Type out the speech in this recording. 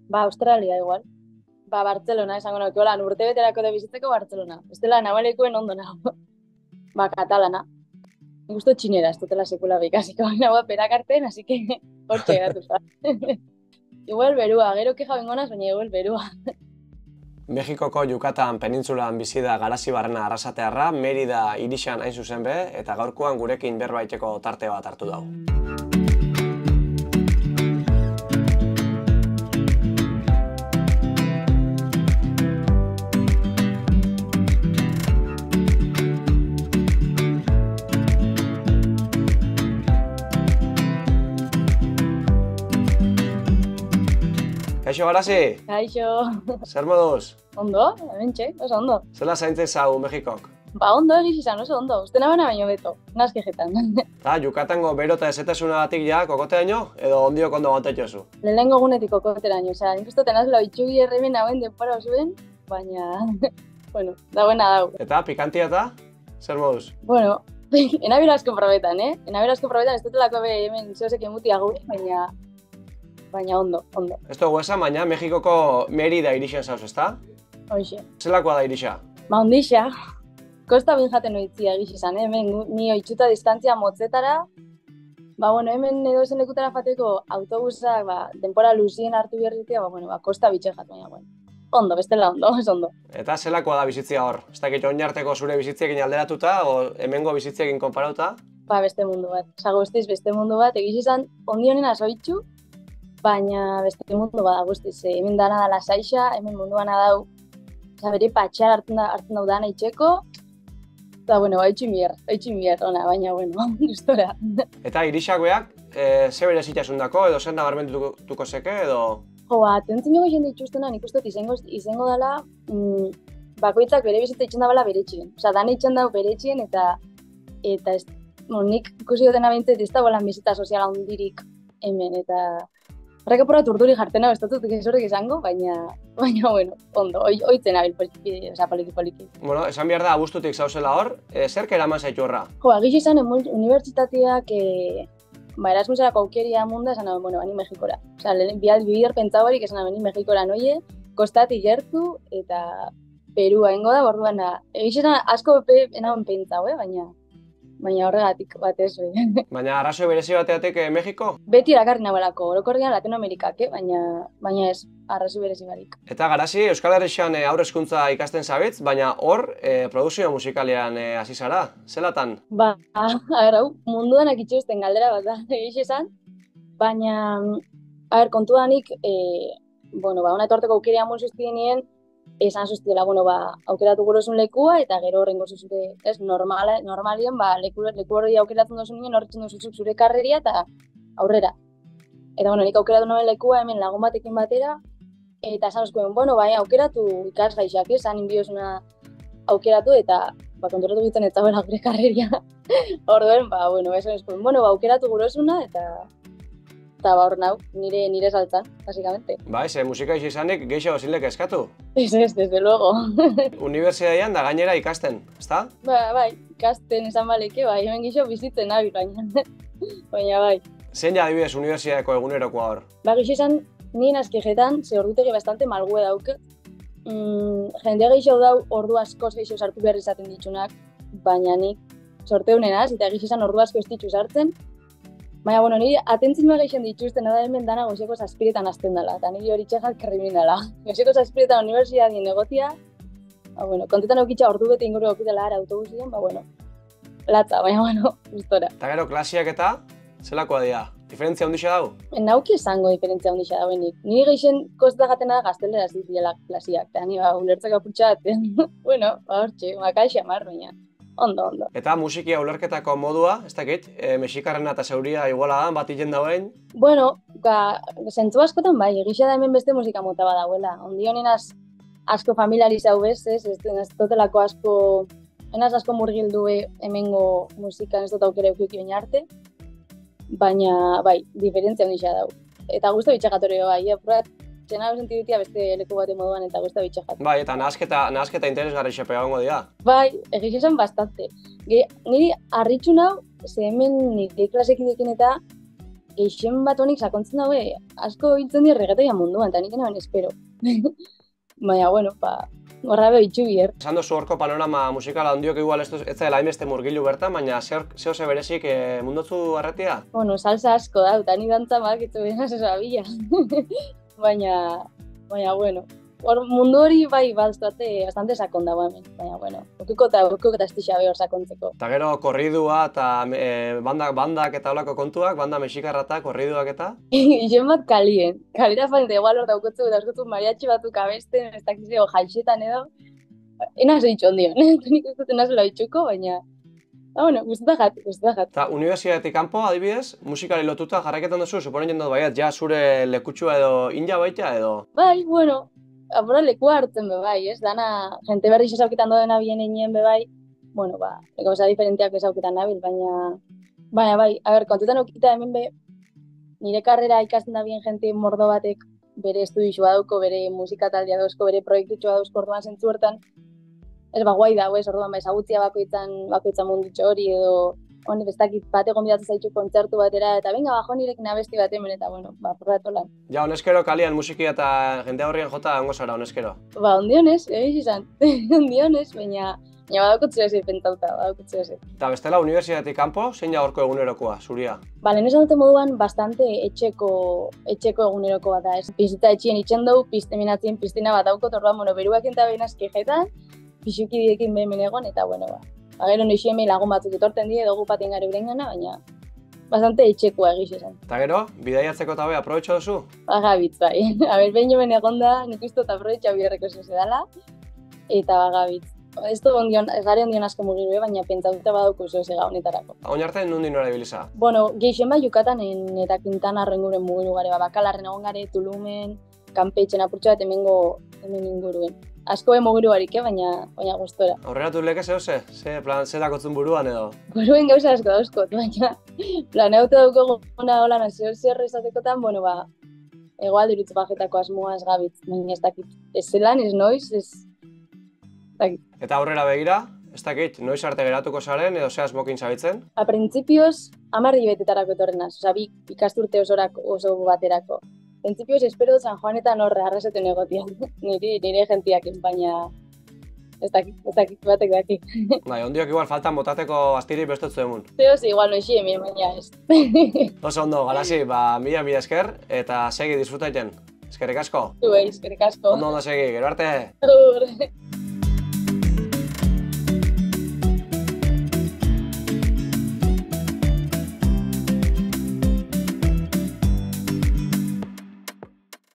Ba, Australia igual. Ba, Bartzelona, esango nauk, hola, urte beterako da bizitzeko Bartzelona. Ez dela nabalekuen ondo nago. Ba, katalana. Nik uste txinera, ez dutela sekula ikasiko. Nagoa perakarten, así que hortxe geratu za. Igual berua, gero keja bengonaz, baina igual berua. Mexikoko Yucatan penintsulan bizi da Garazi Barrena arrasatearra, Merida irixan hain zuzen be, eta gaurkoan gurekin berbaiteko tarte bat hartu dago. Kaixo, Garazi? Kaixo. Zer moduz? Ondo, hementxe, oso ondo. Zela zaintzen zau Mexikok? Ba, ondo egiz izan, oso ondo. Uste nabana baino beto, nazkejetan. Ta, Yucatango bero eta ezetesunagatik ja kokoteaino, edo ondiok ondo aguantatxozu? Lehenengo gunetik kokoteraino, osea, nik uste tenaz lau itxugi erremen hauen denpora zuen, baina, bueno, dagoena dau. Eta, pikantia eta? Zer moduz? Bueno, enabilo asko probetan, Enabilo asko probetan, ez dutelako be hemen zeozek emutia gure, baina ondo. Ez dugu esan, baina Mexikoko Merida irixen zauz, ezta? Hoxe. Zelakoa da irixa? Ba, ondixa. Kosta bin jaten oitzia egiz izan, hemen ni oitxuta distantzia motzetara. Ba, bueno, hemen edo zen lekutara jateko autobusak, ba, denpora luzien hartu berritea, ba, bueno, ba, kosta bitxe jat, baina, bueno. Ondo, bestela ondo, ez ondo. Eta zelakoa da bizitzia hor? Ez dakit oinarteko zure bizitziekin alderatuta, o hemengo bizitziekin konparauta? Ba, beste mundu bat. Osa, guztiz beste mundu bat, egiz izan, ondi honena zoitxu, baina beste mundu bat da guztiz. Hemen dana da lasaixa, hemen munduana dau, osa, bere patxar hartzen dau dana itxeko, eta, bueno, ba, itxin bier, ona, baina, bueno, gustora. Eta irixak beak, ze bere zitasundako, edo zer nabarmentuko zeke, edo... Jo, ba, atentzio gehien dituztena, nik uste izango dela, bakoitzak bere bizitza itxen dabala bere txien. Osa, dan itxen dau bere txien, eta ez, nik ikusi dutena bintzet ez dagoela bizitza soziala hundirik hemen, eta horrek apurat urduri jartena bestatutik esorrik izango, baina, bueno, ondo, oitzen abil poliki. Bueno, esan behar da, abuztutik zauzela hor, zerk eraman zaitu horra? Jo, agiz izan, unibertsitateak, ba, Erasmuserako aukeria munda, esan naben, bueno, bani Mexikora. Osa, bider pentsa barik, esan naben, Mexikora noie, kostati gertu, eta Perua ingo da, borduan da. Egiz izan, asko enaben pentsa, baina horregatik batez. Baina arrazoi berezi bateatek Mexiko? Beti erakarri nabalako, orokorrian Latinoamerikak, baina ez, arrazoi berezi barik. Eta Garazi, Euskal Herrixan aurre hezkuntza ikasten zabitz, baina hor produzio musikalean hasi zara, zelatan? Ba, munduanak itxusten galdera bat da, egiz esan, baina, kontudanik, ona etorteko aukeria mun zuztienien, esan zuztiela, aukeratu gurozun lekua, eta gero horrengo zuzute, ez, normalien, leku hori aukeratzen dozun nien, horretzen dozuzuk zure karreria, eta aurrera. Eta, nik aukeratu noben lekua hemen lagun batekin batera, eta esan oskuen, aukeratu ikasgaixak, esan inbiozuna aukeratu, eta, konturatu egiten eta bera gure karreria. Orduen, esan oskuen, aukeratu gurozuna, eta hor nau, nire saltzan, basikamente. Ba, ze musika izanik geixo zilek eskatu? Ez, desde luego. Unibertsitatean da gainera ikasten, ezta? Bai, ikasten esan baleke, hemen gixo bizitzen nabil, baina bai. Zein ja adibidez unibertsitateko egunerokoa hor? Ba, gixo esan, nien azkejetan, ze ordutegi bastante malgue dauke. Jende geixo dau ordu askoz geixo sartu behar izaten ditzunak, baina nik sorteunenaz, eta gixo esan ordu asko ez ditzu sartzen. Baina, niri atentzioa geixen dituzten da hemen dana goizeko zazpiretan azten dela, eta niri hori txekak kerrimin dela. Goizeko zazpiretan unibertsitatien egotia, kontetan eukitza ordu bete inguru eukitela ara autobusien, latza, baina, gustora. Eta gero klasiak eta, zelakoa dira? Diferentzia handixa dau? Nauki esango diferentzia handixa dauenik. Niri geixen kosteta jatena da gaztelera zitiela klasiak, eta ni ulertzeko apurtxat, hortxe, makaixia baina. Ondo. Eta musikia ulerketako modua, ez dakit, mexikarrena eta zeuria iguala da, bat hilen dauen? Zentzu askotan bai, egisa da hemen beste musika mota badauela. Ondi honenaz asko familiarizau bez, ez totelako asko, enaz asko murgildu hemengo musika, ez dut aukera eukiki baina arte, baina bai, diferentzia ondixea dau. Eta guztu bitxakatorio bai, txena sentidutia beste leku baten moduan eta guztu bitxakat. Bai, eta nahasketa interesgarri xepe gongo dira. Bai, egiz esan bastante. Niri harritxu nau, ze hemen nire klasekidekin eta gehien bat honik sakontzen daue, asko hiltzen dira reggaetoia munduan, eta nik enaben espero. Baina, bueno, horra beho itxu bier. Esan duzu horko panorama musikala ondiok igual ez zela hainbeste murgilu bertan, baina zehose berezik mundotzu arretia? Bueno, salsa asko da, eta ni dantza makitzu behar zesabila. Baina, bueno, mundu hori bai balztuate bastante sakon dago hemen, baina, bueno, okiko eta estixa behor sakontzeko. Eta gero korridua eta bandak eta olako kontuak, banda mexikarrata, korriduak eta? Ixen bat kalira falta, igual hor daukotzu, eta askotzu mariachi batzuk abesten, ez dakizio jaixetan edo, enaz eitxo ondion, nik ez dut enaz lo itxuko, baina, bueno, guztetak jat. Eta unibertsitatetik kanpo, adibidez, musikari lotuta jarraiketan duzu, suponen jendot baiat, ja zure lekutsua edo inja baita edo? Bai, bueno, apura lekua hartzen be bai, ez? Dana, jente berri esauketan dodena bien einien be bai, bueno, gauza diferenteak esauketan nabil, baina bai, a ber, kontutan okita hemen be, nire karrera ikasten da bien jente mordo batek bere estudioa dauko, bere musika taldea dauzko, bere proiektutxoa dauzko orduan zentzu hortan, ez guai dago, ez orduan ezagutzia bakoitzan mundutxo hori edo honek ez dakit bate gonbidatzen zaitu kontzertu batera eta venga bajo nirekin abesti bat hemen eta bueno, porratu lan. Ja, honezkero kalian musikia eta jende horrien jota ongo zara honezkero. Ondionez, egiz izan, ondionez, baina badaukutzu ezi pentsauta, badaukutzu ezi. Eta bestela, unibertsitatetik kanpo, zein da horko egunerokoa, zuria? Lehen esan dute moduan, bastante etxeko eguneroko bat da, ez? Pizita etxien itxen dugu, pizteminatzen piztina bat daukot, orduan, bueno, beruak eta behinaz kejetan, pixuki direkin behin egon, eta bueno, gero noixi hemen lagun batzuk etorten die, dugu patien gara urengana, baina bastante etxekoa egiz esan. Eta gero, bidaiatzeko eta be, aprobetxo duzu? Bagabitz, bai. Behin jomen egon da, nik uste eta aprobetxa biherreko zedala, eta bagabitz. Ez gare ondion asko mugiru, baina pentsatuta badauko zega honetarako. Oin arte, nundi nora ibiliza? Bueno, gehixen bai Yukatanen eta Quintanarren guren mugiru gare, Bakalarren egon gare, Tulumen, Kanpeitzen apurtxo bat hemen inguruen. Asko mugiru barik, baina gustora. Aurreratu leke zehose? Ze dakotzun buruan edo? Buruen gauza asko dauzkot, baina planeutu dauko gona hola zehorri izatekotan, bueno, egoal dirutz bajetako asmoa ez gabitz, baina ez dakit. Ez zelan, ez noiz, ez dakit. Eta aurrera begira, ez dakit, noiz arte geratuko zaren edo zehaz mokin zabitzen? A principios, 10 hilabetetarako etorrenaz, oza, bi ikasturte oso baterako. Principios, espero San Juanetan horre arraseten egotian, nire gentiakin, baina ez dakit, batek daki. Bai, ondiok igual faltan botateko astiri bestotzu emun. Zeoz, igual noixi hemen, baina ez. Oso ondo, Galasi, mila esker eta segi disfrutaiten. Eskerrik asko. Zuei, eskerrik asko. Ondo segi, gero arte. Agur.